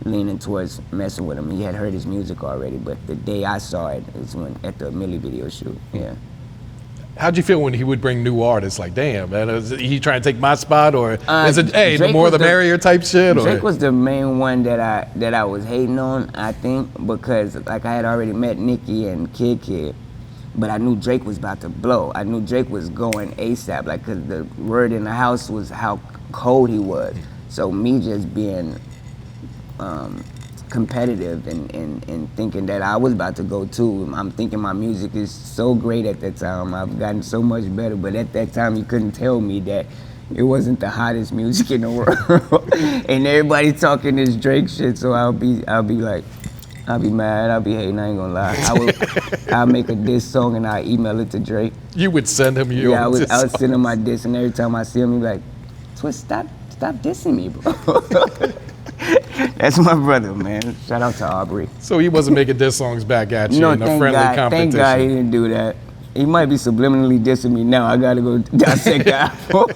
leaning towards messing with him. He had heard his music already, but the day I saw it is when at the Millie video shoot. Yeah. How'd you feel when he would bring new artists? Like, damn, man, is he trying to take my spot, or is it, hey, the Drake more was the merrier type shit? Drake Or? was the main one that I was hating on, I think, because like I had already met Nicki and Kid, but I knew Drake was about to blow. I knew Drake was going ASAP, like, cause the word in the house was how cold he was. So me just being competitive and thinking that I was about to go too. I'm thinking my music is so great at that time. I've gotten so much better, but at that time you couldn't tell me that it wasn't the hottest music in the world. And everybody talking this Drake shit, so I'll be like, I'll be mad, I'll be hating, I ain't gonna lie. I'll make a diss song and I'll email it to Drake. You would send him your I would send him my diss, and every time I see him, he'd be like, Twist, stop dissing me, bro. That's my brother, man. Shout out to Aubrey. So he wasn't making diss songs back at you No, in a thank friendly God. competition. Thank God he didn't do that. He might be subliminally dissing me now. I gotta go dissect the album.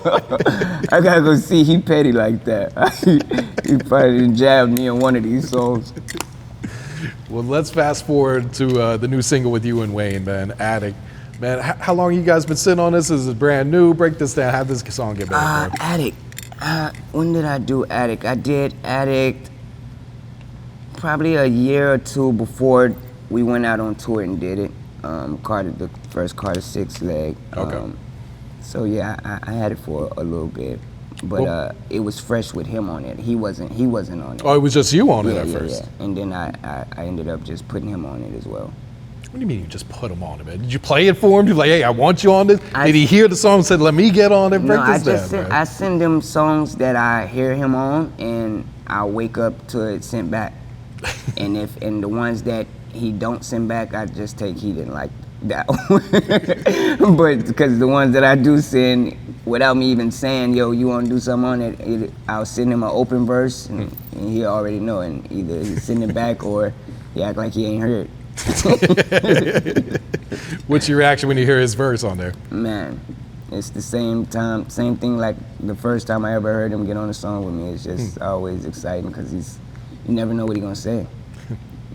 I gotta go see he petty like that. He probably didn't jab me in one of these songs. Well, let's fast forward to the new single with you and Wayne, man, Addict. Man, how long you guys been sitting on this? Is it brand new? Break this down. How did this song get made, bro? Addict. When did I do Addict? I did Addict probably a year or two before we went out on tour and did it. The first Carter 6 leg. Okay. So yeah, I had it for a little bit, but it was fresh with him on it. He wasn't on it. Oh, it was just you on it Yeah, at yeah, first. yeah. And then I ended up just putting him on it as well. What do you mean you just put him on it, man? Did you play it for him? You like, hey, I want you on this? Did he hear the song and said, let me get on it? Break this down, man. I send him songs that I hear him on, and I'll wake up to it sent back. and the ones that he don't send back, I just take he didn't like that one. But because the ones that I do send, without me even saying, yo, you want to do something on it, I'll send him an open verse, and he already know, and either he send it back or he act like he ain't heard. What's your reaction when you hear his verse on there? Man, it's the same thing like the first time I ever heard him get on a song with me. It's just always exciting because you never know what he's gonna say.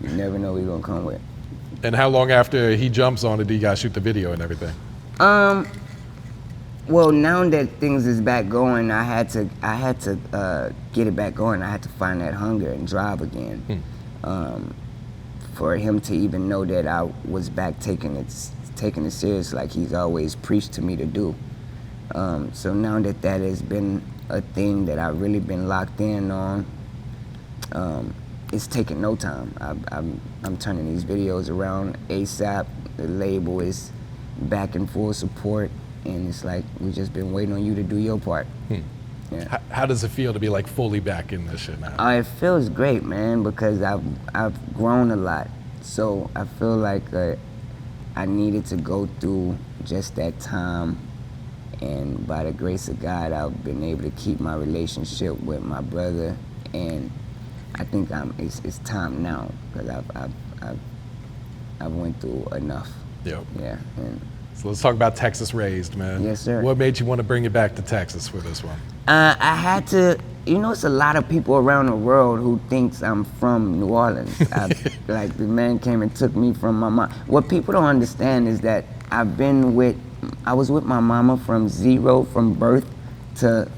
You never know what he's gonna come with. And how long after he jumps on it do you guys shoot the video and everything? Well, now that things is back going, I had to get it back going. I had to find that hunger and drive again. For him to even know that I was back taking it serious like he's always preached to me to do. So now that has been a thing that I've really been locked in on, it's taking no time. I'm turning these videos around ASAP. The label is back in full support, and it's like we just been waiting on you to do your part. Yeah. How does it feel to be like fully back in this shit now? It feels great, man, because I've grown a lot. So I feel like I needed to go through just that time, and by the grace of God, I've been able to keep my relationship with my brother, and I think it's time now because I've went through enough. Yep. Yeah. And so let's talk about Texas Raised, man. Yes, sir. What made you want to bring it back to Texas for this one? I had to, it's a lot of people around the world who thinks I'm from New Orleans. Like the man came and took me from my mom. What people don't understand is that I was with my mama from birth to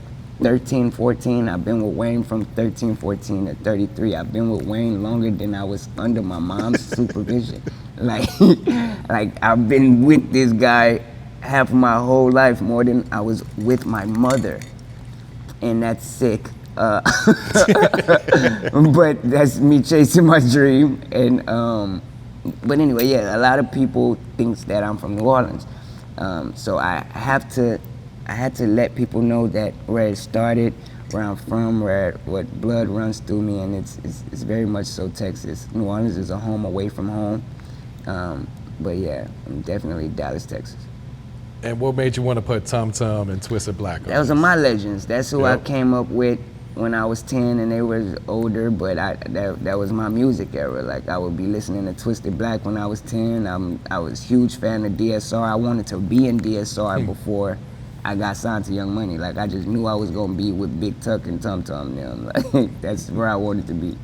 13, 14. I've been with Wayne from 13, 14 to 33. I've been with Wayne longer than I was under my mom's supervision. Like I've been with this guy half of my whole life, more than I was with my mother. And that's sick. But that's me chasing my dream. And but anyway, yeah, a lot of people thinks that I'm from New Orleans. So I had to let people know that where it started, where I'm from, what blood runs through me, and it's very much so Texas. New Orleans is a home away from home. But yeah, I'm definitely Dallas, Texas. And what made you want to put Tum Tum and Twisted Black on? Those are my legends. That's who Yep. I came up with when I was 10 and they were older, but that was my music era. Like I would be listening to Twisted Black when I was 10. I was a huge fan of DSR. I wanted to be in DSR before I got signed to Young Money. Like I just knew I was gonna be with Big Tuck and Tum Tum. Like that's where I wanted to be.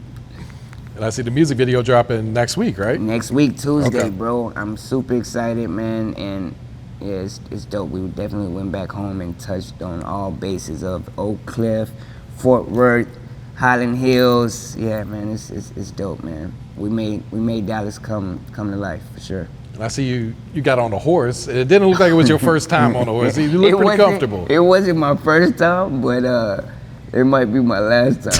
And I see the music video dropping next week, right? Next week, Tuesday, Okay. bro. I'm super excited, man, and yeah, it's dope. We definitely went back home and touched on all bases of Oak Cliff, Fort Worth, Highland Hills. Yeah, man, it's dope, man. We made Dallas come to life for sure. And I see you got on a horse. It didn't look like it was your first time on a horse. You look pretty comfortable. It wasn't my first time, but it might be my last time.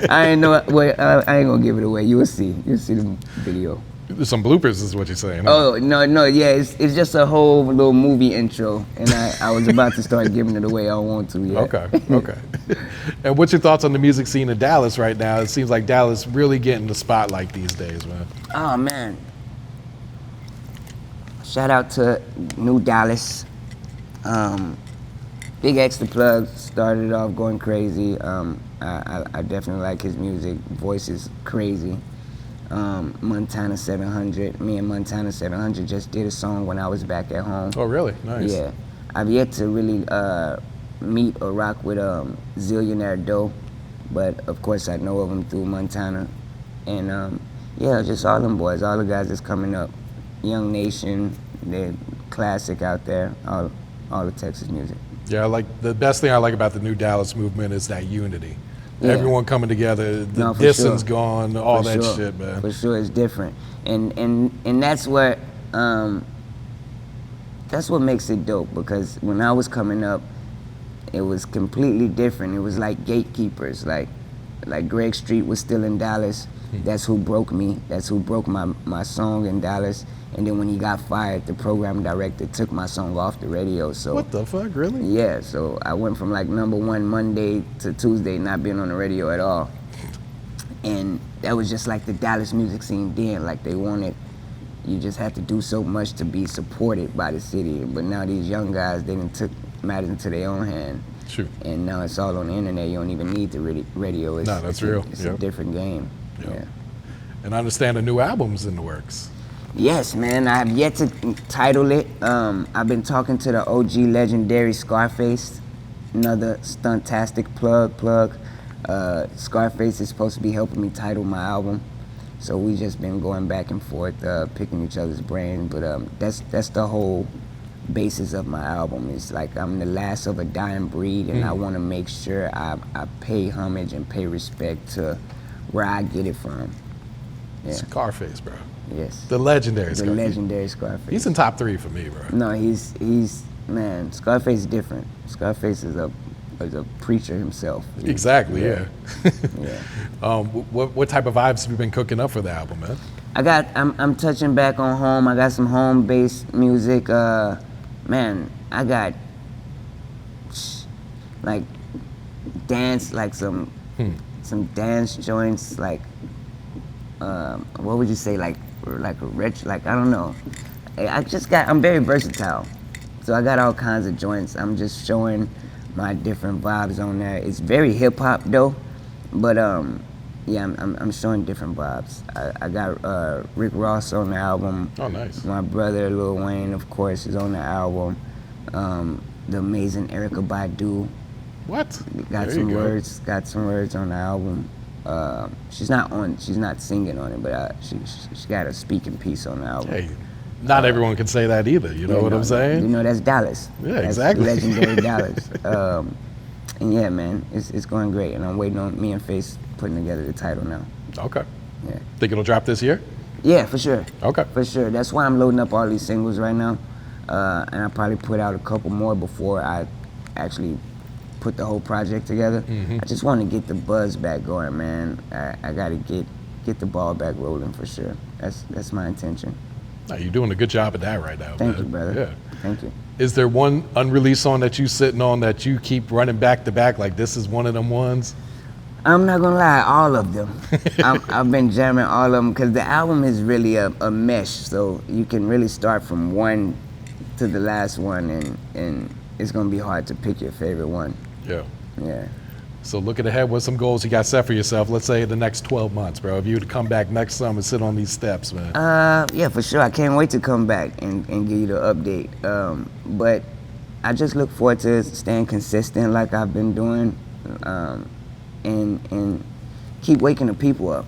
I ain't know. Well, I ain't gonna give it away. You'll see. You'll see the video. There's some bloopers, is what you're saying. Huh? Oh no, yeah, it's just a whole little movie intro, and I was about to start giving it away. I don't want to yet. Okay. And what's your thoughts on the music scene in Dallas right now? It seems like Dallas really getting the spotlight these days, man. Oh man. Shout out to New Dallas. Big X the Plug started off going crazy. I definitely like his music. Voice is crazy. Montana 700. Me and Montana 700 just did a song when I was back at home. Oh, really? Nice. Yeah. I've yet to really meet or rock with Zillionaire Doe, but of course I know of him through Montana. And yeah, just all them boys, all the guys that's coming up. Young Nation, they're classic out there, all the Texas music. Yeah, like the best thing I like about the new Dallas movement is that unity. Yeah. Everyone coming together, the No, for distance sure. gone, all For that sure. shit, man. For sure, it's different, and that's what makes it dope. Because when I was coming up, it was completely different. It was like gatekeepers, like Greg Street was still in Dallas. That's who broke me. That's who broke my song in Dallas. And then when he got fired, the program director took my song off the radio. So What the fuck, really? yeah, so I went from like #1 Monday to Tuesday not being on the radio at all. And that was just like the Dallas music scene then. Like they wanted, you just had to do so much to be supported by the city. But now these young guys, they done took matters into their own hand. Shoot. And now it's all on the internet. You don't even need the radio. It's, No, that's it's real. It's Yep. a different game. Yep. Yeah. And I understand a new album's in the works. Yes, man. I have yet to title it. I've been talking to the OG legendary Scarface. Another stuntastic plug. Scarface is supposed to be helping me title my album. So we just been going back and forth, picking each other's brain. But that's the whole basis of my album. It's like I'm the last of a dying breed, and I want to make sure I pay homage and pay respect to where I get it from. Yeah. Scarface, bro. Yes. The legendary The Scarface. legendary Scarface. He's in top 3 for me, bro. No, he's man. Scarface is different. Scarface is a preacher himself. Exactly, yeah. Yeah. What type of vibes have you been cooking up for the album, man? I'm touching back on home. I got some home-based music. Man, I got like dance, like some dance joints, like what would you say, like a rich, like I don't know. I'm very versatile, so I got all kinds of joints. I'm just showing my different vibes on there. It's very hip hop though, but yeah, I'm showing different vibes. I got Rick Ross on the album. Oh, nice. My brother Lil Wayne, of course, is on the album. The amazing Erykah Badu What? got There some you go. words. Got some words on the album. She's not singing on it, but she got a speaking piece on the album. Hey, not everyone can say that either. You know Yeah, what I'm saying? You know, that's Dallas. Yeah, That's exactly. legendary Dallas. And yeah, man, it's going great, and I'm waiting on me and Face putting together the title now. Okay. Yeah. Think it'll drop this year? Yeah, for sure. Okay. For sure. That's why I'm loading up all these singles right now, and I'll probably put out a couple more before I actually put the whole project together. I just want to get the buzz back going, man. I got to get the ball back rolling for sure. That's my intention. No, you're doing a good job at that right now, Thank man. you, brother. Yeah. Thank you. Is there one unreleased song that you sitting on that you keep running back to back, like this is one of them ones? I'm not gonna lie, all of them. I've been jamming all of them because the album is really a mesh, so you can really start from one to the last one, and it's gonna be hard to pick your favorite one. Yeah. Yeah. So looking ahead, what some goals you got set for yourself? Let's say the next 12 months, bro. If you were to come back next summer and sit on these steps, man. Yeah, for sure. I can't wait to come back and give you the update. But I just look forward to staying consistent like I've been doing, and keep waking the people up.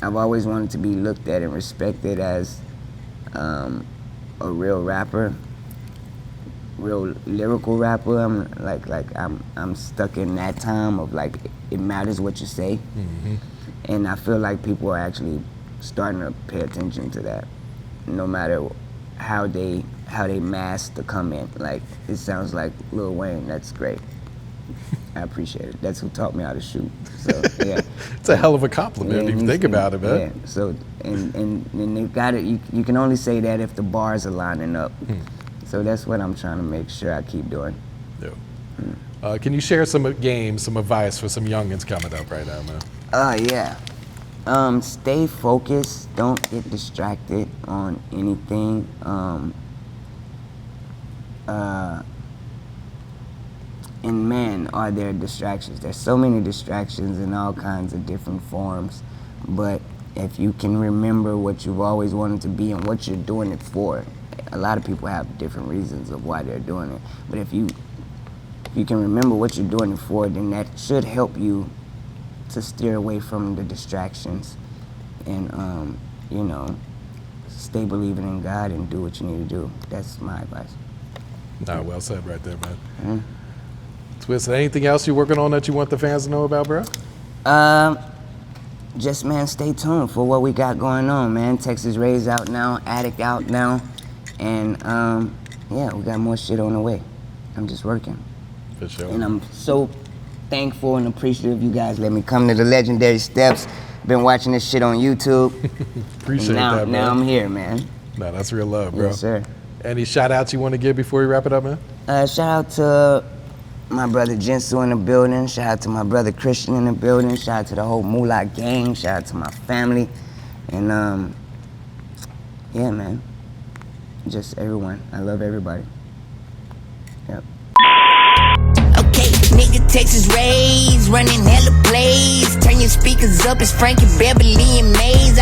I've always wanted to be looked at and respected as a real rapper, real lyrical rapper. I'm stuck in that time of like it matters what you say, and I feel like people are actually starting to pay attention to that, no matter how they mask the comment. Like it sounds like Lil Wayne. That's great. I appreciate it. That's who taught me how to shoot. So yeah. It's a hell of a compliment if you think about it, man. Yeah. So and they've got it. You can only say that if the bars are lining up. So that's what I'm trying to make sure I keep doing. Yeah. Can you share some games, some advice for some youngins coming up right now, man? Yeah. Stay focused. Don't get distracted on anything. And man, are there distractions. There's so many distractions in all kinds of different forms. But if you can remember what you've always wanted to be and what you're doing it for, a lot of people have different reasons of why they're doing it. But if you can remember what you're doing it for, then that should help you to steer away from the distractions and, stay believing in God and do what you need to do. That's my advice. Nah, well said right there, man. Twist, anything else you're working on that you want the fans to know about, bro? Just, man, stay tuned for what we got going on, man. Texas Ray's out now, Addict out now, and we got more shit on the way. I'm just working. For sure. And I'm so thankful and appreciative you guys let me come to the legendary steps. Been watching this shit on YouTube. Appreciate that, man. Now I'm here, man. Nah, that's real love, bro. Yes, sir. Any shout outs you want to give before we wrap it up, man? Shout out to my brother Jinsu in the building. Shout out to my brother Christian in the building. Shout out to the whole Moolah gang. Shout out to my family. And man. Just everyone. I love everybody. Yep. Okay, nigga Texas raised, running hella plays. Turn your speakers up, it's Frankie Beverly and Maze.